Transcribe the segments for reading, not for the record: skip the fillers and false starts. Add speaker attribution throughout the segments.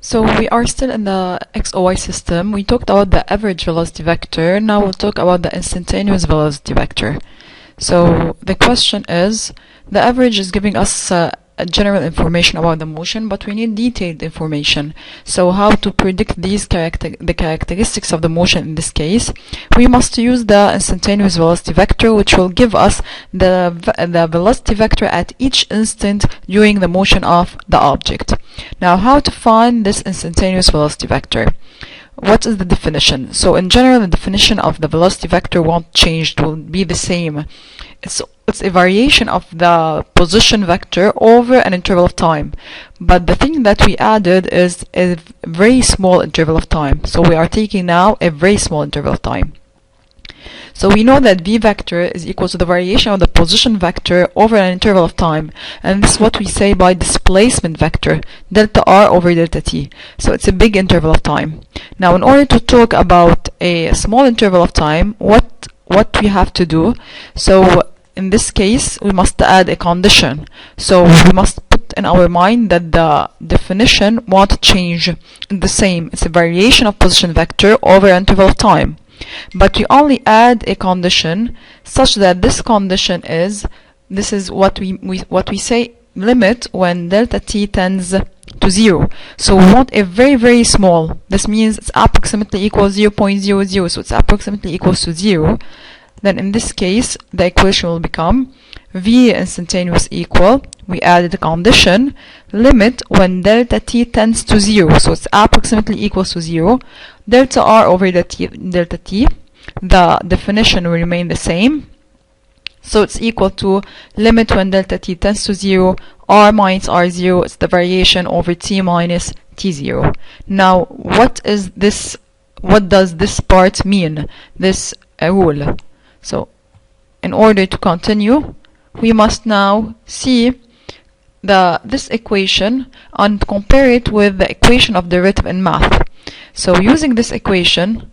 Speaker 1: So we are still in the XOY system. We talked about the average velocity vector. Now we'll talk about the instantaneous velocity vector. So the question is, the average is giving us a general information about the motion, but we need detailed information. So how to predict these the characteristics of the motion in this case? We must use the instantaneous velocity vector, which will give us the velocity vector at each instant during the motion of the object. Now, how to find this instantaneous velocity vector? What is the definition? So in general, the definition of the velocity vector won't change, it will be the same. It's a variation of the position vector over an interval of time. But the thing that we added is a very small interval of time. So we are taking now a very small interval of time. So we know that v vector is equal to the variation of the position vector over an interval of time, and this is what we say by displacement vector, delta r over delta t. So it's a big interval of time. Now, in order to talk about a small interval of time, what we have to do? So in this case, we must add a condition. So we must put in our mind that the definition won't change. It's the same. It's a variation of position vector over an interval of time. But we only add a condition such that this condition is, this is what we say, limit when delta t tends to 0. So we want a very, very small. This means it's approximately equals 0.00, so it's approximately equals to 0. Then in this case, the equation will become v instantaneous equal, we added a condition, limit when delta t tends to 0, so it's approximately equals to 0, delta r over delta t, the definition will remain the same, so it's equal to limit when delta t tends to 0, r minus r0, it's the variation over t minus t0. Now, what does this part mean, this rule? So, in order to continue, we must now see this equation and compare it with the equation of derivative in math. So using this equation,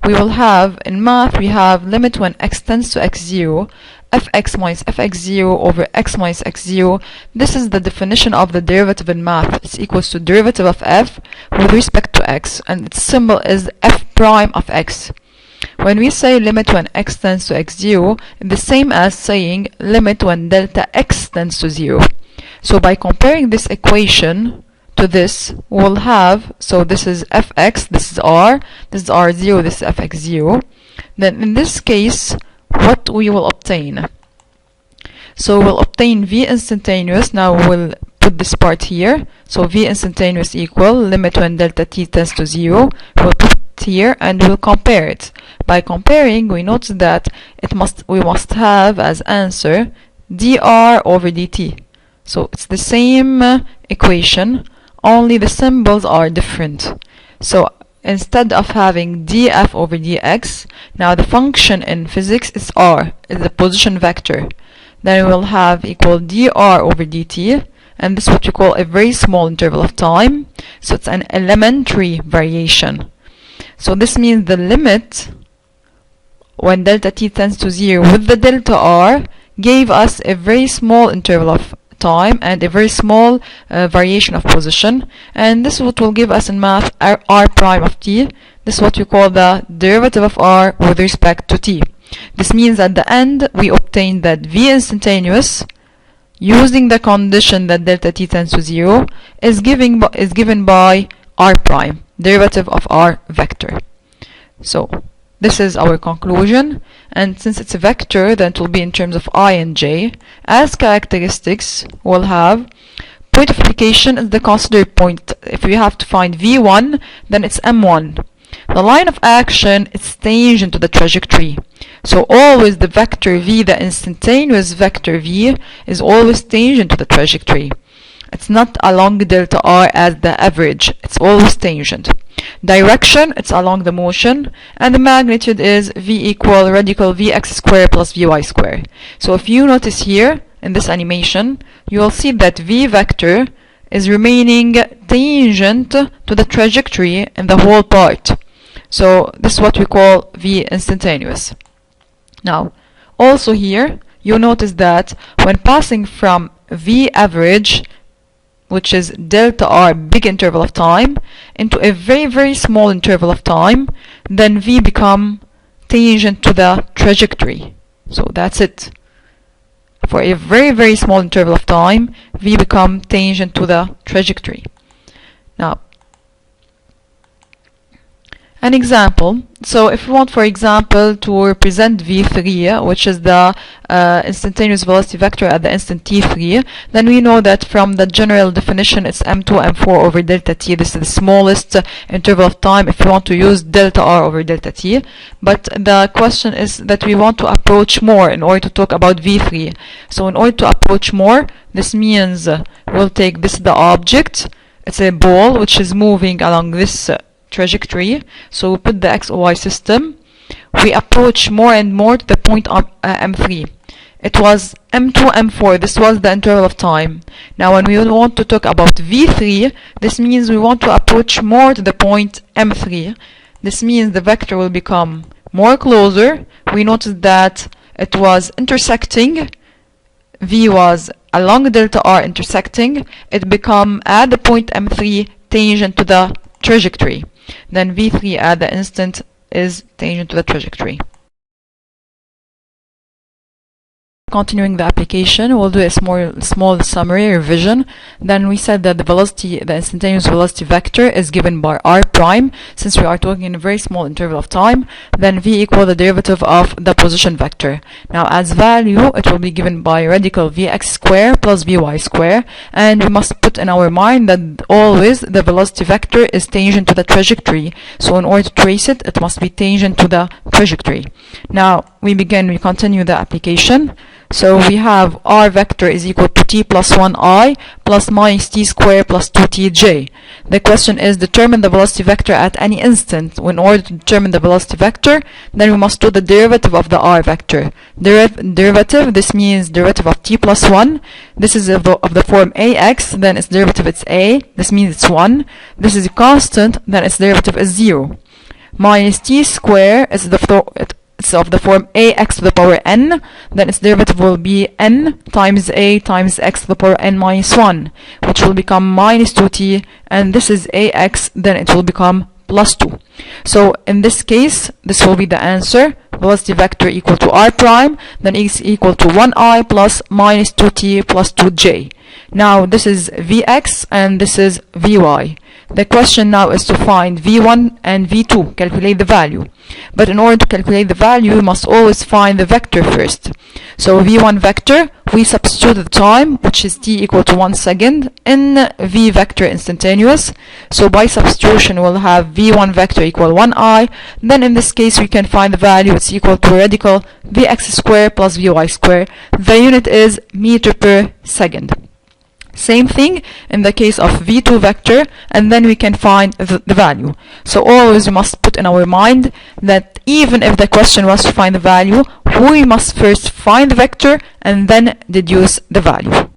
Speaker 1: we will have, in math, we have limit when x tends to x0, fx minus fx0 over x minus x0. This is the definition of the derivative in math. It's equals to derivative of f with respect to x, and its symbol is f prime of x. When we say limit when x tends to x0, it's the same as saying limit when delta x tends to 0. So by comparing this equation to this, we'll have, so this is fx, this is r, this is r0, this is fx0. Then in this case, what we will obtain? So we'll obtain v instantaneous. Now we'll put this part here. So v instantaneous equal limit when delta t tends to 0. We'll put it here and we'll compare it. By comparing, we notice that we must have as answer dr over dt. So it's the same equation, only the symbols are different. So instead of having df over dx, now the function in physics is r, is the position vector. Then we will have equal dr over dt, and this is what we call a very small interval of time. So it's an elementary variation. So this means the limit when delta t tends to 0 with the delta r gave us a very small interval of time and a very small variation of position, and this is what will give us in math r prime of t. This is what we call the derivative of r with respect to t. This means at the end we obtain that v instantaneous using the condition that delta t tends to 0 is given by r prime, derivative of r vector. So this is our conclusion, and since it's a vector, then it will be in terms of I and j. As characteristics, we'll have point of application is the considered point. If we have to find v1, then it's m1. The line of action is tangent to the trajectory. So always the vector v, the instantaneous vector v, is always tangent to the trajectory. It's not along delta r as the average, it's always tangent. Direction, it's along the motion, and the magnitude is v equal radical vx squared plus vy squared. So if you notice here in this animation, you will see that v vector is remaining tangent to the trajectory in the whole part. So this is what we call v instantaneous. Now, also here, you notice that when passing from v average which is delta r, big interval of time, into a very small interval of time, then v become tangent to the trajectory. So that's it. For a very small interval of time, v become tangent to the trajectory. Now, an example. So if we want, for example, to represent v3, which is the instantaneous velocity vector at the instant t3, then we know that from the general definition it's m2 m4 over delta t. This is the smallest interval of time if we want to use delta r over delta t. But the question is that we want to approach more in order to talk about v3. So in order to approach more, this means we'll take this, the object. It's a ball which is moving along this trajectory. So we put the x or y system. We approach more and more to the point of m3. It was m2 m4. This was the interval of time. Now when we want to talk about v3, this means we want to approach more to the point m3. This means the vector will become more closer. We noticed that it was intersecting. V was along delta r intersecting. It become at the point m3 tangent to the trajectory. Then v3 at the instant is tangent to the trajectory. Continuing the application, we'll do a small summary revision. Then we said that the instantaneous velocity vector is given by r prime, since we are talking in a very small interval of time. Then v equal the derivative of the position vector. Now as value, it will be given by radical vx square plus vy square, and we must put in our mind that always the velocity vector is tangent to the trajectory. So in order to trace it, it must be tangent to the trajectory. Now we continue the application. So we have r vector is equal to t plus 1i plus minus t square plus 2tj. The question is, determine the velocity vector at any instant. In order to determine the velocity vector, then we must do the derivative of the r vector. Derivative, this means derivative of t plus 1. This is of the form ax, then its derivative is a. This means it's 1. This is a constant, then its derivative is 0. Minus t square is of the form ax to the power n, then its derivative will be n times a times x to the power n minus 1, which will become minus 2t, and this is ax, then it will become plus 2. So in this case, this will be the answer. Velocity vector equal to r prime, then is equal to 1i plus minus 2t plus 2j. Now this is vx and this is vy. The question now is to find v1 and v2, calculate the value. But in order to calculate the value, we must always find the vector first. So v1 vector, we substitute the time, which is t equal to 1 second, in v vector instantaneous. So by substitution, we'll have v1 vector equal 1i. Then in this case, we can find the value. It's equal to radical vx square plus vy square. The unit is meter per second. Same thing in the case of v2 vector, and then we can find the value. So always we must put in our mind that even if the question was to find the value, we must first find the vector and then deduce the value.